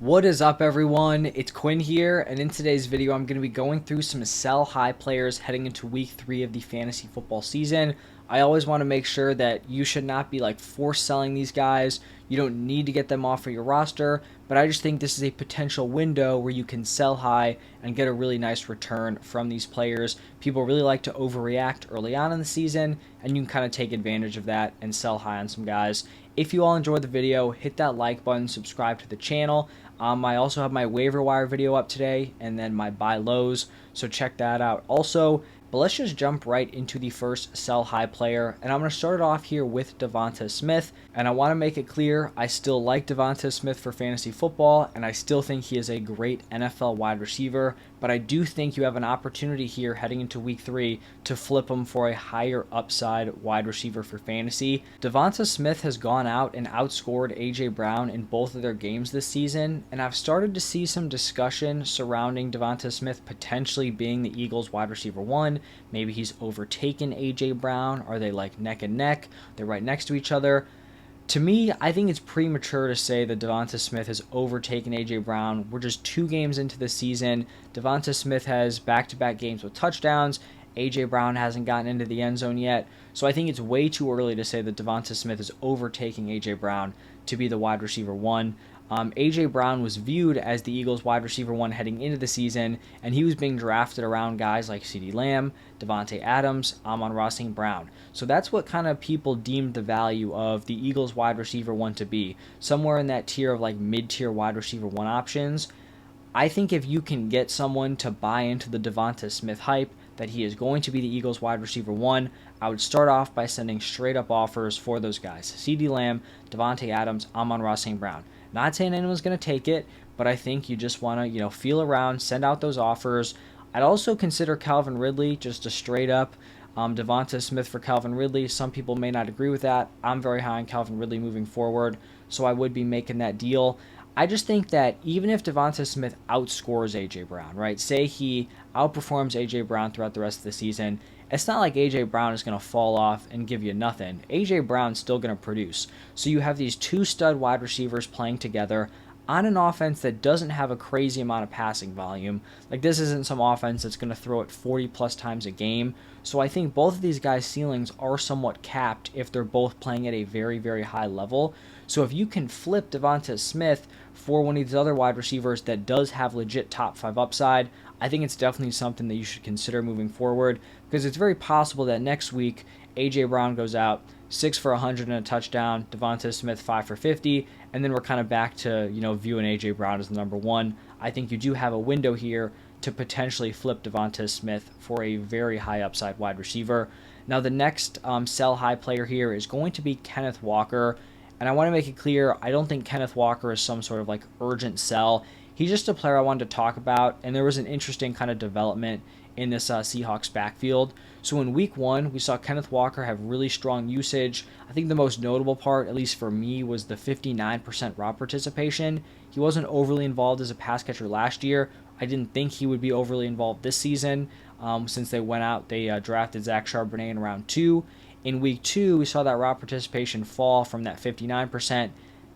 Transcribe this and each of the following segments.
What is up, everyone? It's Quinn here, and in today's video I'm going to be going through some sell high players heading into week 3 of the fantasy football season. I always want to make sure that you should not be force selling these guys. You don't need to get them off of your roster, but I just think this is a potential window where you can sell high and get a really nice return from these players. People really like to overreact early on in the season, and you can kind of take advantage of that and sell high on some guys. If you all enjoyed the video, hit that like button, subscribe to the channel. I also have my waiver wire video up today and then my buy lows, so check that out also. But let's just jump right into the first sell high player, and I'm going to start it off here with DeVonta Smith. And I want to make it clear, I still like DeVonta Smith for fantasy football, and I still think he is a great NFL wide receiver, but I do think you have an opportunity here heading into week 3 to flip him for a higher upside wide receiver for fantasy. DeVonta Smith has gone out and outscored A.J. Brown in both of their games this season, and I've started to see some discussion surrounding DeVonta Smith potentially being the Eagles wide receiver 1. Maybe he's overtaken A.J. Brown. Are they neck and neck? They're right next to each other. To me, I think it's premature to say that DeVonta Smith has overtaken A.J. Brown. We're just 2 games into the season. DeVonta Smith has back-to-back games with touchdowns. A.J. Brown hasn't gotten into the end zone yet. So I think it's way too early to say that DeVonta Smith is overtaking A.J. Brown to be the wide receiver 1. A.J. Brown was viewed as the Eagles wide receiver 1 heading into the season, and he was being drafted around guys like CeeDee Lamb, Devontae Adams, Amon-Ra St. Brown. So that's what kind of people deemed the value of the Eagles wide receiver 1 to be, somewhere in that tier of mid-tier wide receiver 1 options. I think if you can get someone to buy into the DeVonta Smith hype, that he is going to be the Eagles wide receiver 1, I would start off by sending straight up offers for those guys. CeeDee Lamb, Devontae Adams, Amon-Ra St. Brown. Not saying anyone's going to take it, but I think you just want to, feel around, send out those offers. I'd also consider Calvin Ridley, just a straight up DeVonta Smith for Calvin Ridley. Some people may not agree with that. I'm very high on Calvin Ridley moving forward, so I would be making that deal. I just think that even if DeVonta Smith outscores A.J. Brown, right? Say he outperforms A.J. Brown throughout the rest of the season, it's not like A.J. Brown is going to fall off and give you nothing. A.J. Brown's still going to produce. So you have these 2 stud wide receivers playing together on an offense that doesn't have a crazy amount of passing volume. This isn't some offense that's going to throw it 40 plus times a game. So I think both of these guys' ceilings are somewhat capped if they're both playing at a very, very high level. So if you can flip DeVonta Smith for one of these other wide receivers that does have legit top 5 upside, I think it's definitely something that you should consider moving forward, because it's very possible that next week A.J. Brown goes out 6 for 100 and a touchdown, DeVonta Smith 5 for 50, and then we're kind of back to viewing A.J. Brown as the number 1. I think you do have a window here to potentially flip DeVonta Smith for a very high upside wide receiver. Now the next sell high player here is going to be Kenneth Walker, and I want to make it clear, I don't think Kenneth Walker is some sort of urgent sell. He's just a player I wanted to talk about, and there was an interesting kind of development in this Seahawks backfield. So in week 1, we saw Kenneth Walker have really strong usage. I think the most notable part, at least for me, was the 59% route participation. He wasn't overly involved as a pass catcher last year. I didn't think he would be overly involved this season. Since they went out, they drafted Zach Charbonnet in round 2. In week 2, we saw that route participation fall from that 59%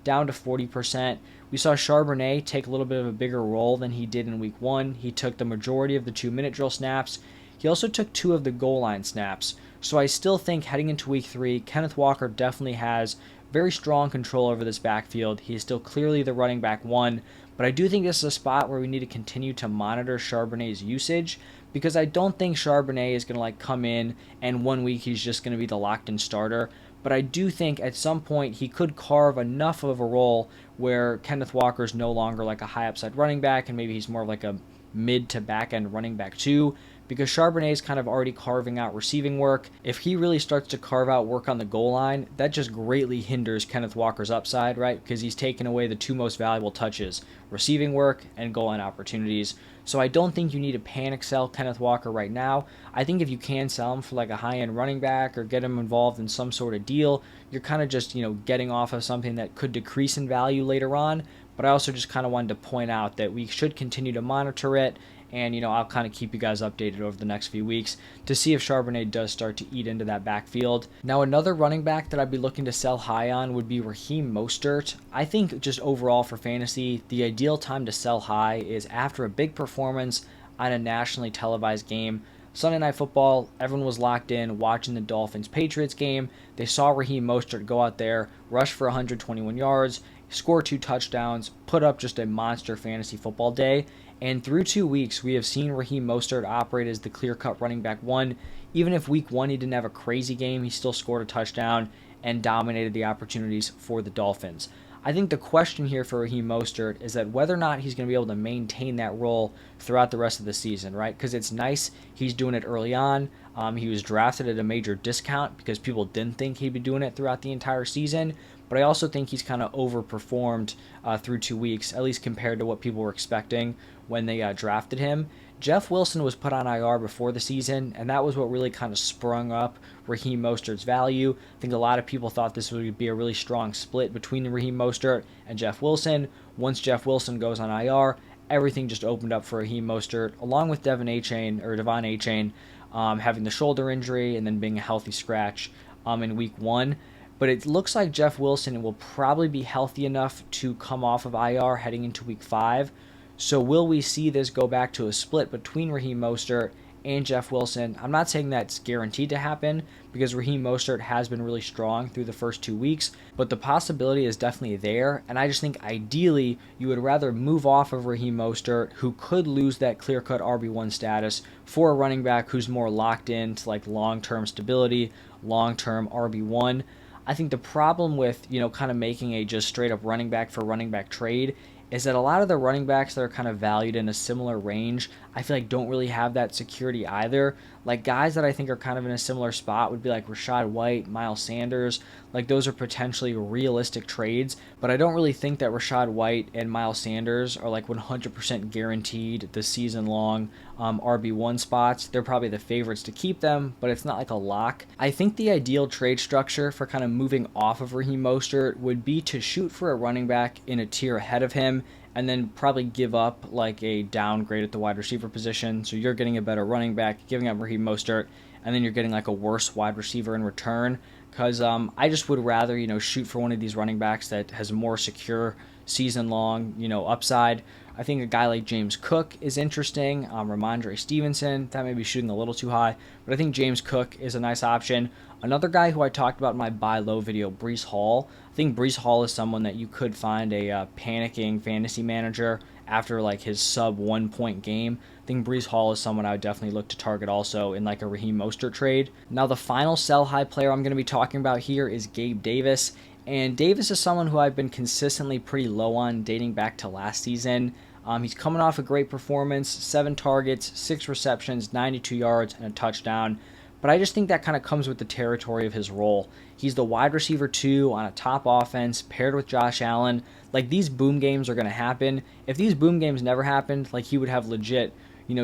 down to 40%. We saw Charbonnet take a little bit of a bigger role than he did in week 1. He took the majority of the 2-minute drill snaps. He also took 2 of the goal line snaps. So I still think heading into week 3, Kenneth Walker definitely has very strong control over this backfield. He is still clearly the running back 1, but I do think this is a spot where we need to continue to monitor Charbonnet's usage, because I don't think Charbonnet is going to come in and one week he's just going to be the locked-in starter. But I do think at some point he could carve enough of a role where Kenneth Walker is no longer a high upside running back, and maybe he's more of a mid to back end running back 2, because Charbonnet is kind of already carving out receiving work. If he really starts to carve out work on the goal line, that just greatly hinders Kenneth Walker's upside, right? Because he's taken away the 2 most valuable touches, receiving work and goal line opportunities. So I don't think you need to panic sell Kenneth Walker right now. I think if you can sell him for a high-end running back or get him involved in some sort of deal, you're kind of just, getting off of something that could decrease in value later on. But I also just kind of wanted to point out that we should continue to monitor it And, I'll kind of keep you guys updated over the next few weeks to see if Charbonnet does start to eat into that backfield. Now, another running back that I'd be looking to sell high on would be Raheem Mostert. I think just overall for fantasy, the ideal time to sell high is after a big performance on a nationally televised game. Sunday Night Football, everyone was locked in watching the Dolphins-Patriots game. They saw Raheem Mostert go out there, rush for 121 yards, score 2 touchdowns, put up just a monster fantasy football day. And through 2 weeks, we have seen Raheem Mostert operate as the clear-cut running back one. Even if week 1 he didn't have a crazy game, he still scored a touchdown and dominated the opportunities for the Dolphins. I think the question here for Raheem Mostert is that whether or not he's going to be able to maintain that role throughout the rest of the season, right? Because it's nice he's doing it early on. He was drafted at a major discount because people didn't think he'd be doing it throughout the entire season. But I also think he's kind of overperformed through 2 weeks, at least compared to what people were expecting when they drafted him. Jeff Wilson was put on IR before the season, and that was what really kind of sprung up Raheem Mostert's value. I think a lot of people thought this would be a really strong split between Raheem Mostert and Jeff Wilson. Once Jeff Wilson goes on IR, everything just opened up for Raheem Mostert, along with Devon Achane having the shoulder injury and then being a healthy scratch in week 1. But it looks like Jeff Wilson will probably be healthy enough to come off of IR heading into week 5. So will we see this go back to a split between Raheem Mostert and Jeff Wilson? I'm not saying that's guaranteed to happen because Raheem Mostert has been really strong through the first 2 weeks, but the possibility is definitely there. And I just think ideally you would rather move off of Raheem Mostert, who could lose that clear-cut RB1 status, for a running back who's more locked into like long-term stability, long-term RB1. I think the problem with, kind of making a just straight up running back for running back trade is that a lot of the running backs that are kind of valued in a similar range, I feel like don't really have that security either. Like guys that I think are kind of in a similar spot would be like Rachaad White, Miles Sanders. Like those are potentially realistic trades, but I don't really think that Rachaad White and Miles Sanders are like 100% guaranteed the season-long RB1 spots. They're probably the favorites to keep them, but it's not like a lock. I think the ideal trade structure for kind of moving off of Raheem Mostert would be to shoot for a running back in a tier ahead of him and then probably give up like a downgrade at the wide receiver position. So you're getting a better running back, giving up Raheem Mostert, and then you're getting like a worse wide receiver in return. Because I just would rather, shoot for one of these running backs that has a more secure season-long, upside. I think a guy like James Cook is interesting. Ramondre Stevenson, that may be shooting a little too high, but I think James Cook is a nice option. Another guy who I talked about in my buy low video, Breece Hall. I think Breece Hall is someone that you could find a panicking fantasy manager after like his sub 1 point game. I think Breece Hall is someone I would definitely look to target also in like a Raheem Mostert trade. Now the final sell high player I'm going to be talking about here is Gabe Davis. And Davis is someone who I've been consistently pretty low on dating back to last season. He's coming off a great performance, 7 targets, 6 receptions, 92 yards, and a touchdown. But I just think that kind of comes with the territory of his role. He's the wide receiver 2 on a top offense paired with Josh Allen. Like these boom games are going to happen. If these boom games never happened, like he would have legit,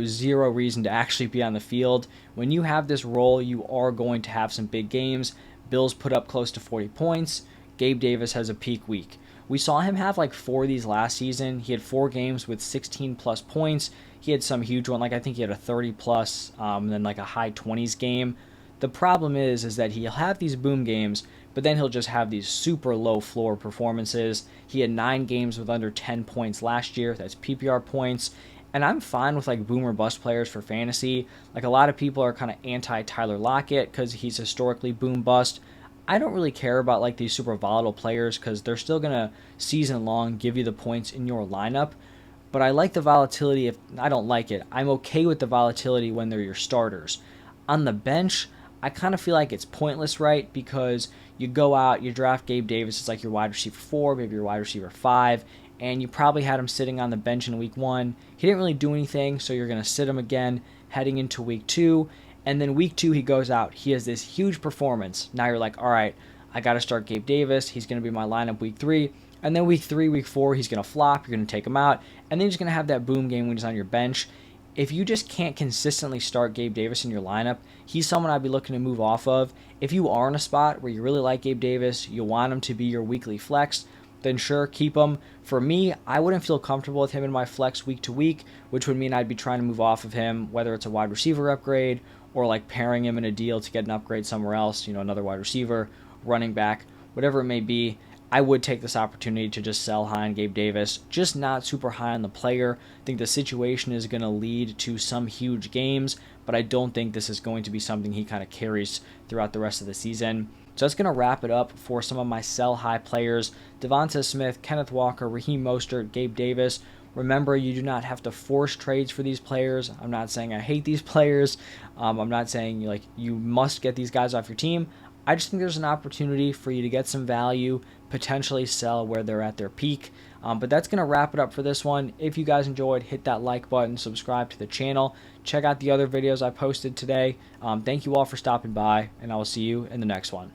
zero reason to actually be on the field. When you have this role, you are going to have some big games. Bills put up close to 40 points. Gabe Davis has a peak week. We saw him have like 4 of these last season. He had 4 games with 16 plus points. He had some huge one, like I think he had a 30 plus, and then like a high 20s game. The problem is that he'll have these boom games, but then he'll just have these super low floor performances. He had 9 games with under 10 points last year. That's PPR points. And I'm fine with like boom or bust players for fantasy. Like a lot of people are kind of anti Tyler Lockett because he's historically boom bust. I don't really care about like these super volatile players because they're still going to season long give you the points in your lineup. But I like the volatility. If I don't like it, I'm okay with the volatility when they're your starters. On the bench, I kind of feel like it's pointless, right? Because you go out, you draft Gabe Davis, it's like your wide receiver 4, maybe your wide receiver 5, and you probably had him sitting on the bench in week 1. He didn't really do anything, so you're going to sit him again heading into week 2. And then week 2, he goes out. He has this huge performance. Now you're like, all right, I got to start Gabe Davis. He's going to be my lineup week 3. And then week 3, week 4, he's going to flop. You're going to take him out. And then he's going to have that boom game when he's on your bench. If you just can't consistently start Gabe Davis in your lineup, he's someone I'd be looking to move off of. If you are in a spot where you really like Gabe Davis, you want him to be your weekly flex, then sure, keep him. For me, I wouldn't feel comfortable with him in my flex week to week, which would mean I'd be trying to move off of him, whether it's a wide receiver upgrade or like pairing him in a deal to get an upgrade somewhere else, another wide receiver, running back, whatever it may be. I would take this opportunity to just sell high on Gabe Davis, just not super high on the player. I think the situation is going to lead to some huge games, but I don't think this is going to be something he kind of carries throughout the rest of the season. So that's going to wrap it up for some of my sell high players. Devonta Smith, Kenneth Walker, Raheem Mostert, Gabe Davis. Remember, you do not have to force trades for these players. I'm not saying I hate these players. I'm not saying you must get these guys off your team. I just think there's an opportunity for you to get some value, potentially sell where they're at their peak. But that's going to wrap it up for this one. If you guys enjoyed, hit that like button, subscribe to the channel. Check out the other videos I posted today. Thank you all for stopping by, and I will see you in the next one.